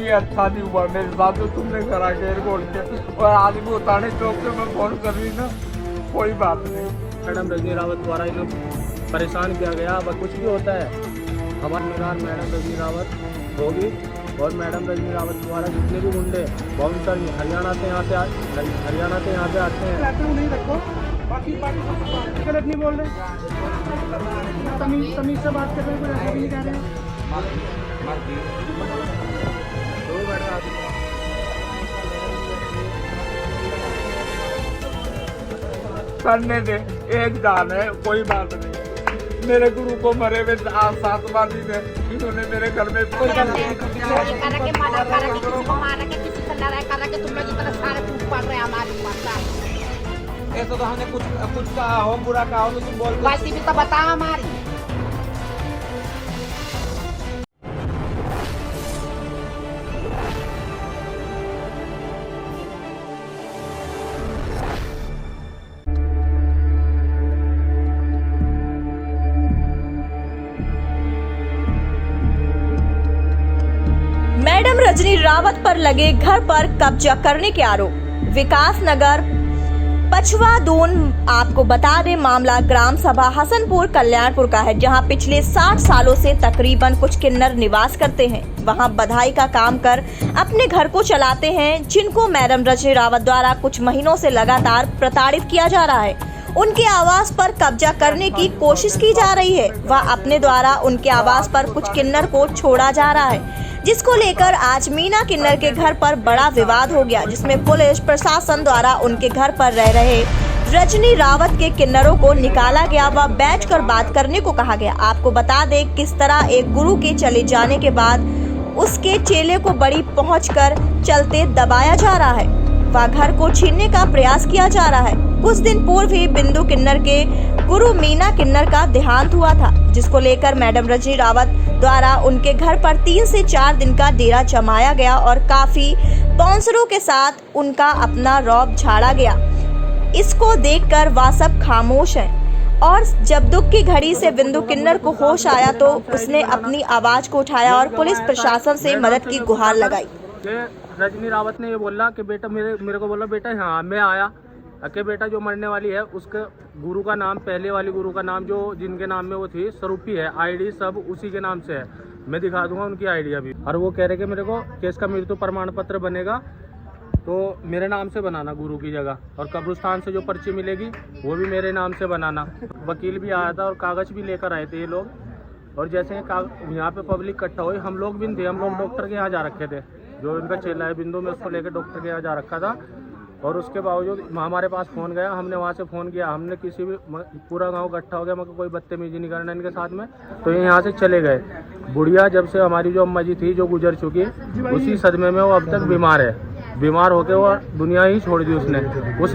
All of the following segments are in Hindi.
ये अच्छा नहीं हुआ मेरे साथ जो तुमने करा के एयरपोर्ट के, और आज वो थाने चौक से मैं फोन कर रही ना, कोई बात नहीं। मैडम रजनी रावत द्वारा इन्हें परेशान किया गया। अब कुछ भी होता है हमारे मैडम रजनी रावत होगी, और मैडम रजनी रावत द्वारा जितने भी गुंडे बाउंसर हरियाणा से यहाँ पे आते हैं। नहीं रखो, बाकी गलत नहीं बोल रहे, तमीज से बात कर रहे हैं, कोई ऐसा भी नहीं कह रहे हैं। करने दे, एक जान है, कोई बात नहीं। मेरे गुरु को मरे हुए 7 बार दिन है, इन्होंने मेरे घर में कोई तुम लोग इतना सारे टूट पड़ रहे हैं हमारे ऊपर। ऐसा तो हमने कुछ कहा हो, बुरा कहा हो तो तुम बोल वैसी भी तो बता हमारी। मैडम रजनी रावत पर लगे घर पर कब्जा करने के आरोप। विकास नगर पछवा दून। आपको बता दें, मामला ग्राम सभा हसनपुर कल्याणपुर का है, जहां पिछले 60 सालों से तकरीबन कुछ किन्नर निवास करते हैं। वहां बधाई का काम कर अपने घर को चलाते हैं, जिनको मैडम रजनी रावत द्वारा कुछ महीनों से लगातार प्रताड़ित किया जा रहा है। उनके आवास पर कब्जा करने की कोशिश की जा रही है। वह अपने द्वारा उनके आवास पर कुछ किन्नर को छोड़ा जा रहा है, जिसको लेकर आज मीना किन्नर के घर पर बड़ा विवाद हो गया, जिसमें पुलिस प्रशासन द्वारा उनके घर पर रह रहे रजनी रावत के किन्नरों को निकाला गया व बैठकर बात करने को कहा गया। आपको बता दें किस तरह एक गुरु के चले जाने के बाद उसके चेले को बड़ी पहुंचकर चलते दबाया जा रहा है व घर को छीनने का प्रयास किया जा रहा है। कुछ दिन पूर्व ही बिंदु किन्नर के गुरु मीना किन्नर का देहांत हुआ था, जिसको लेकर मैडम रजनी रावत द्वारा उनके घर पर 3 से 4 दिन का डेरा जमाया गया और काफी बाउंसरों के साथ उनका अपना रौब झाड़ा गया। इसको देखकर वह सब खामोश हैं और जब दुख की घड़ी से बिंदु किन्नर को होश आया तो उसने अपनी आवाज को उठाया और पुलिस प्रशासन से मदद की गुहार लगाई। रजनी रावत ने ये बोला कि बेटा मेरे को बोला, बेटा हाँ मैं आया कि बेटा जो मरने वाली है उसके गुरु का नाम, पहले वाली गुरु का नाम जो जिनके नाम में वो थी स्वरूपी है, आईडी सब उसी के नाम से है। मैं दिखा दूंगा उनकी आईडी अभी। और वो कह रहे कि मेरे को केस का मृत्यु प्रमाण पत्र बनेगा तो मेरे नाम से बनाना गुरु की जगह, और कब्रिस्तान से जो पर्ची मिलेगी वो भी मेरे नाम से बनाना। वकील भी आया था और कागज भी लेकर आए थे ये लोग। और जैसे यहाँ पे पब्लिक इकट्ठा हुई, हम लोग भी थे, हम लोग डॉक्टर के यहाँ जा रखे थे, जो इनका चेला है बिंदु में उसको लेकर डॉक्टर के यहाँ जा रखा था। और उसके बावजूद हमारे पास फ़ोन गया, हमने वहाँ से फ़ोन किया, हमने किसी भी पूरा गांव इकट्ठा हो गया, मगर कोई बदतमीजी नहीं करना इनके साथ में, तो ये यहाँ से चले गए। बुढ़िया जब से हमारी जो अम्मा जी थी जो गुजर चुकी, उसी सदमे में वो अब तक बीमार है। बीमार होकर वो दुनिया ही छोड़ दी उसने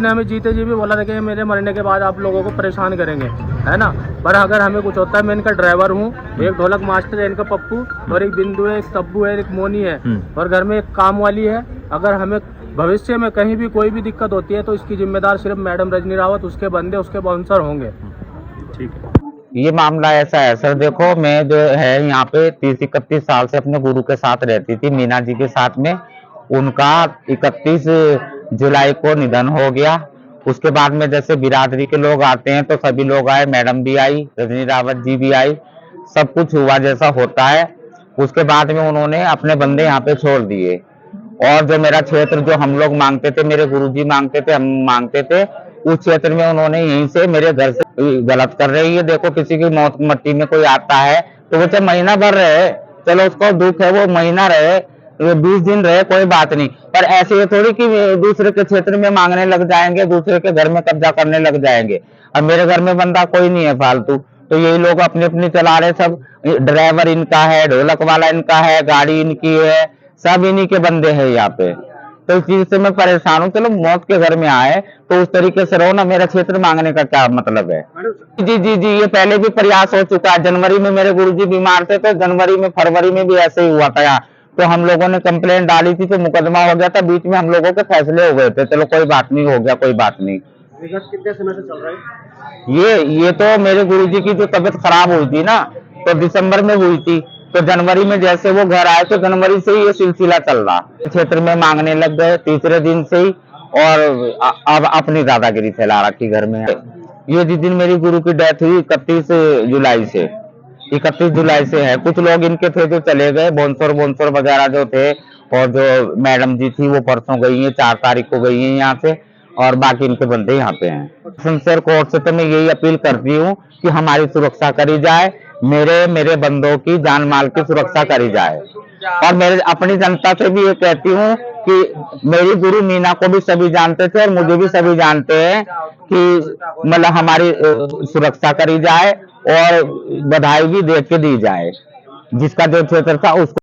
हमें जीते जी भी बोला था कि मेरे मरने के बाद आप लोगों को परेशान करेंगे, है ना। पर अगर हमें कुछ होता है, मैं इनका ड्राइवर हूँ, एक ढोलक मास्टर है इनका पप्पू, और एक बिंदु है, एक तब्बू है, एक मोनी है, और घर में एक काम वाली है। अगर हमें भविष्य में कहीं भी कोई भी दिक्कत होती है तो इसकी जिम्मेदार सिर्फ मैडम रजनी रावत, उसके बंदे, उसके बाउंसर होंगे। ठीक है, ये मामला ऐसा है सर, देखो मैं जो है यहाँ पे 30-31 साल से अपने गुरु के साथ रहती थी, मीना जी के साथ में। उनका 31 जुलाई को निधन हो गया। उसके बाद में जैसे बिरादरी के लोग आते हैं तो सभी लोग आए, मैडम भी आई, रजनी रावत जी भी आई, सब कुछ हुआ जैसा होता है। उसके बाद में उन्होंने अपने बंदे यहाँ पे छोड़ दिए, और जो मेरा क्षेत्र जो हम लोग मांगते थे, मेरे गुरुजी मांगते थे, हम मांगते थे, उस क्षेत्र में उन्होंने यहीं से मेरे घर से गलत कर रही है। देखो किसी की मौत मट्टी में कोई आता है तो वो चाहे महीना भर रहे, चलो उसको दुख है, वो महीना रहे, 20 दिन रहे, कोई बात नहीं, पर ऐसे ये थोड़ी कि दूसरे के क्षेत्र में मांगने लग जाएंगे, दूसरे के घर में कब्जा करने लग जाएंगे। अब मेरे घर में बंदा कोई नहीं है फालतू, तो यही लोग अपनी अपनी चला रहे, सब ड्राइवर इनका है, ढोलक वाला इनका है, गाड़ी इनकी है, सब इन्हीं के बंदे हैं यहाँ पे। तो इस चीज से मैं परेशान हूँ। चलो मौत के घर में आए तो उस तरीके से रहो ना, मेरा क्षेत्र मांगने का क्या मतलब है। जी जी जी, ये पहले भी प्रयास हो चुका है। जनवरी में मेरे गुरुजी बीमार थे तो जनवरी में, फरवरी में भी ऐसे ही हुआ था यहाँ, तो हम लोगों ने कंप्लेंट डाली थी तो मुकदमा हो गया था, बीच में हम लोगों के फैसले हो गए थे, चलो कोई बात नहीं, हो गया, कोई बात नहीं। कितने समय से चल रहा है ये तो मेरे गुरुजी की जो तबीयत खराब हुई थी ना, तो दिसंबर में हुई थी, तो जनवरी में जैसे वो घर आए तो जनवरी से ही ये सिलसिला चल रहा, क्षेत्र में मांगने लग गए तीसरे दिन से ही, और अब अपनी दादागिरी फैला रखी घर में। ये जिस दिन मेरी गुरु की डेथ हुई 31 जुलाई से है। कुछ लोग इनके थे जो चले गए, बोनसोर वगैरह जो थे, और जो मैडम जी थी वो परसों गई है, 4 तारीख को गई है यहाँ से, और बाकी इनके बंदे यहाँ पे हैं। सिंसियर कोर्ट से तो मैं यही अपील करती हूँ कि हमारी सुरक्षा करी जाए, मेरे बंदों की जान माल की सुरक्षा करी जाए। और मेरे अपनी जनता से भी ये कहती हूँ कि मेरी गुरु मीना को भी सभी जानते थे और मुझे भी सभी जानते हैं कि मतलब हमारी सुरक्षा करी जाए और बधाई भी दे के दी जाए। जिसका जो क्षेत्र था उसको